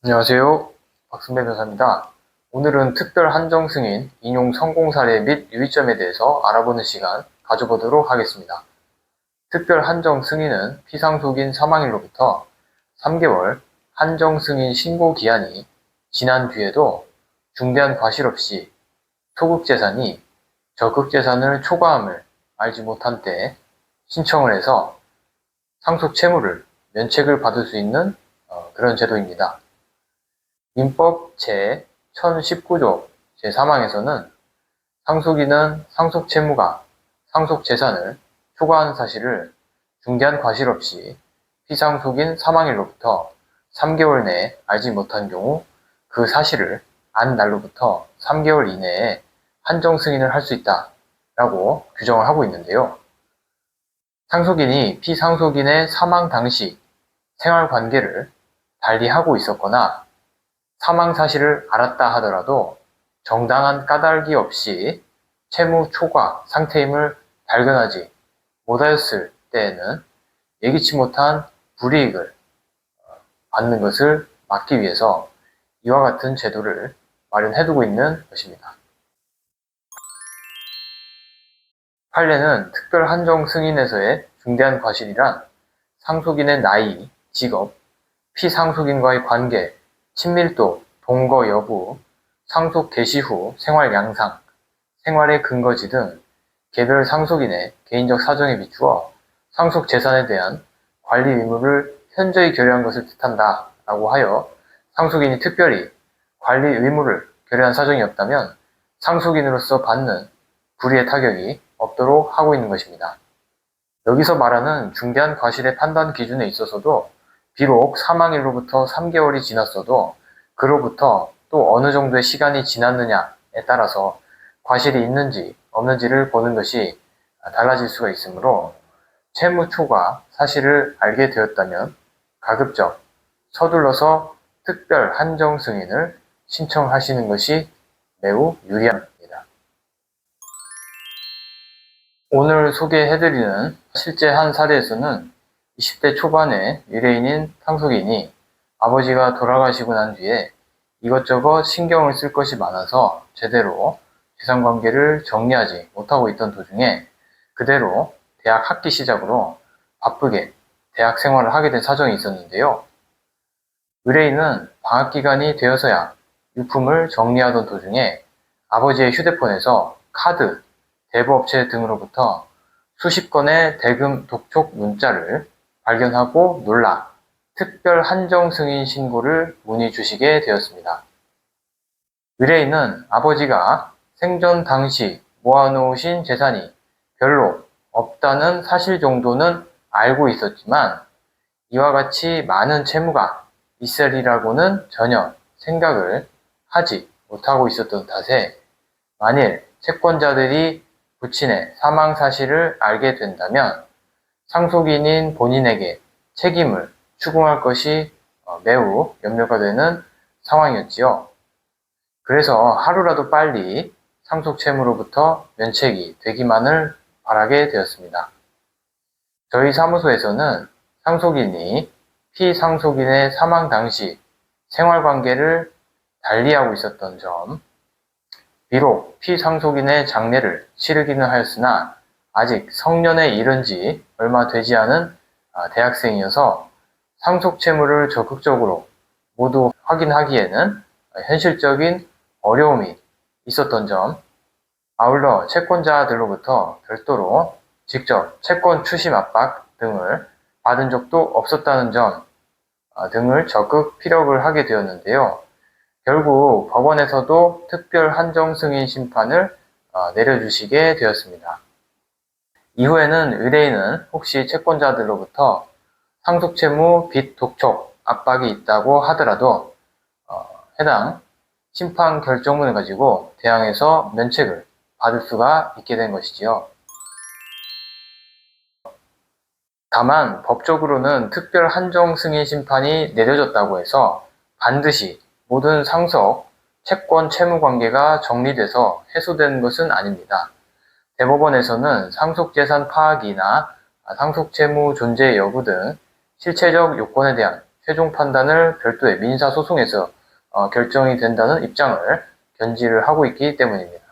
안녕하세요. 박승배 변호사입니다. 오늘은 특별 한정 승인 인용 성공 사례 및 유의점에 대해서 알아보는 시간 가져보도록 하겠습니다. 특별 한정 승인은 피상속인 사망일로부터 3개월 한정 승인 신고 기한이 지난 뒤에도 중대한 과실 없이 소극재산이 적극재산을 초과함을 알지 못한 때 신청을 해서 상속 채무를 면책을 받을 수 있는 그런 제도입니다. 민법 제1019조 제3항에서는 상속인은 상속 채무가 상속 재산을 초과한 사실을 중대한 과실 없이 피상속인 사망일로부터 3개월 내에 알지 못한 경우 그 사실을 안 날로부터 3개월 이내에 한정 승인을 할 수 있다라고 규정을 하고 있는데요. 상속인이 피상속인의 사망 당시 생활 관계를 달리하고 있었거나 사망 사실을 알았다 하더라도 정당한 까닭이 없이 채무 초과 상태임을 발견하지 못하였을 때에는 예기치 못한 불이익을 받는 것을 막기 위해서 이와 같은 제도를 마련해두고 있는 것입니다. 판례는 특별 한정 승인에서의 중대한 과실이란 상속인의 나이, 직업, 피상속인과의 관계, 친밀도, 동거 여부, 상속 개시 후 생활 양상, 생활의 근거지 등 개별 상속인의 개인적 사정에 비추어 상속 재산에 대한 관리 의무를 현저히 결여한 것을 뜻한다 라고 하여 상속인이 특별히 관리 의무를 결여한 사정이 없다면 상속인으로서 받는 불이의 타격이 없도록 하고 있는 것입니다. 여기서 말하는 중대한 과실의 판단 기준에 있어서도 비록 사망일로부터 3개월이 지났어도 그로부터 또 어느 정도의 시간이 지났느냐에 따라서 과실이 있는지 없는지를 보는 것이 달라질 수가 있으므로 채무 초과 사실을 알게 되었다면 가급적 서둘러서 특별 한정 승인을 신청하시는 것이 매우 유리합니다. 오늘 소개해드리는 실제 한 사례에서는 20대 초반의 의뢰인인 상속인이 아버지가 돌아가시고 난 뒤에 이것저것 신경을 쓸 것이 많아서 제대로 재산관계를 정리하지 못하고 있던 도중에 그대로 대학 학기 시작으로 바쁘게 대학 생활을 하게 된 사정이 있었는데요. 의뢰인은 방학 기간이 되어서야 유품을 정리하던 도중에 아버지의 휴대폰에서 카드, 대부업체 등으로부터 수십 건의 대금 독촉 문자를 발견하고 놀라 특별 한정 승인 신고를 문의 주시게 되었습니다. 의뢰인은 아버지가 생전 당시 모아놓으신 재산이 별로 없다는 사실 정도는 알고 있었지만 이와 같이 많은 채무가 있으리라고는 전혀 생각을 하지 못하고 있었던 탓에 만일 채권자들이 부친의 사망 사실을 알게 된다면 상속인인 본인에게 책임을 추궁할 것이 매우 염려가 되는 상황이었지요. 그래서 하루라도 빨리 상속 채무로부터 면책이 되기만을 바라게 되었습니다. 저희 사무소에서는 상속인이 피상속인의 사망 당시 생활관계를 달리하고 있었던 점, 비록 피상속인의 장례를 치르기는 하였으나 아직 성년에 이른 지 얼마 되지 않은 대학생이어서 상속 채무를 적극적으로 모두 확인하기에는 현실적인 어려움이 있었던 점, 아울러 채권자들로부터 별도로 직접 채권 추심 압박 등을 받은 적도 없었다는 점 등을 적극 피력을 하게 되었는데요. 결국 법원에서도 특별 한정 승인 심판을 내려주시게 되었습니다. 이후에는 의뢰인은 혹시 채권자들로부터 상속채무 빚 독촉 압박이 있다고 하더라도 해당 심판 결정문을 가지고 대항해서 면책을 받을 수가 있게 된 것이지요. 다만 법적으로는 특별 한정 승인 심판이 내려졌다고 해서 반드시 모든 상속, 채권, 채무 관계가 정리돼서 해소되는 것은 아닙니다. 대법원에서는 상속재산 파악이나 상속채무 존재 여부 등 실체적 요건에 대한 최종 판단을 별도의 민사소송에서 결정이 된다는 입장을 견지를 하고 있기 때문입니다.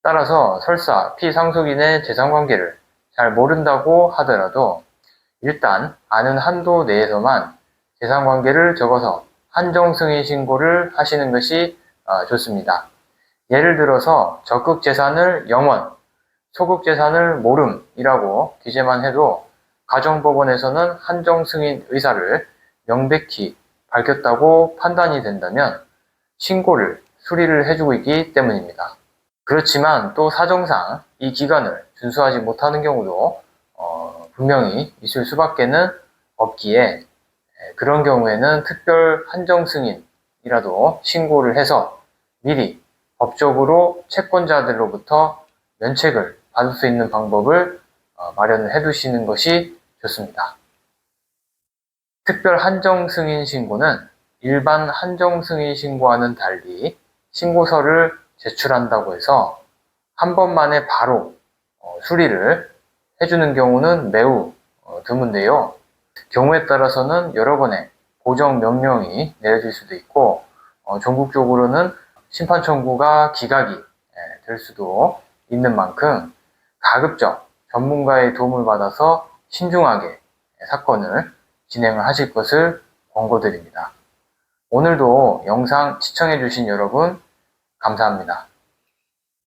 따라서 설사 피상속인의 재산관계를 잘 모른다고 하더라도 일단 아는 한도 내에서만 재산관계를 적어서 한정승인 신고를 하시는 것이 좋습니다. 예를 들어서 적극 재산을 영원, 소극 재산을 모름이라고 기재만 해도 가정법원에서는 한정승인 의사를 명백히 밝혔다고 판단이 된다면 신고를 수리를 해주고 있기 때문입니다. 그렇지만 또 사정상 이 기간을 준수하지 못하는 경우도 분명히 있을 수밖에는 없기에 그런 경우에는 특별 한정승인이라도 신고를 해서 미리 법적으로 채권자들로부터 면책을 받을 수 있는 방법을 마련을 해두시는 것이 좋습니다. 특별 한정승인 신고는 일반 한정승인 신고와는 달리 신고서를 제출한다고 해서 한 번만에 바로 수리를 해주는 경우는 매우 드문데요. 경우에 따라서는 여러 번의 보정 명령이 내려질 수도 있고 전국적으로는 심판 청구가 기각이 될 수도 있는 만큼 가급적 전문가의 도움을 받아서 신중하게 사건을 진행을 하실 것을 권고드립니다. 오늘도 영상 시청해주신 여러분 감사합니다.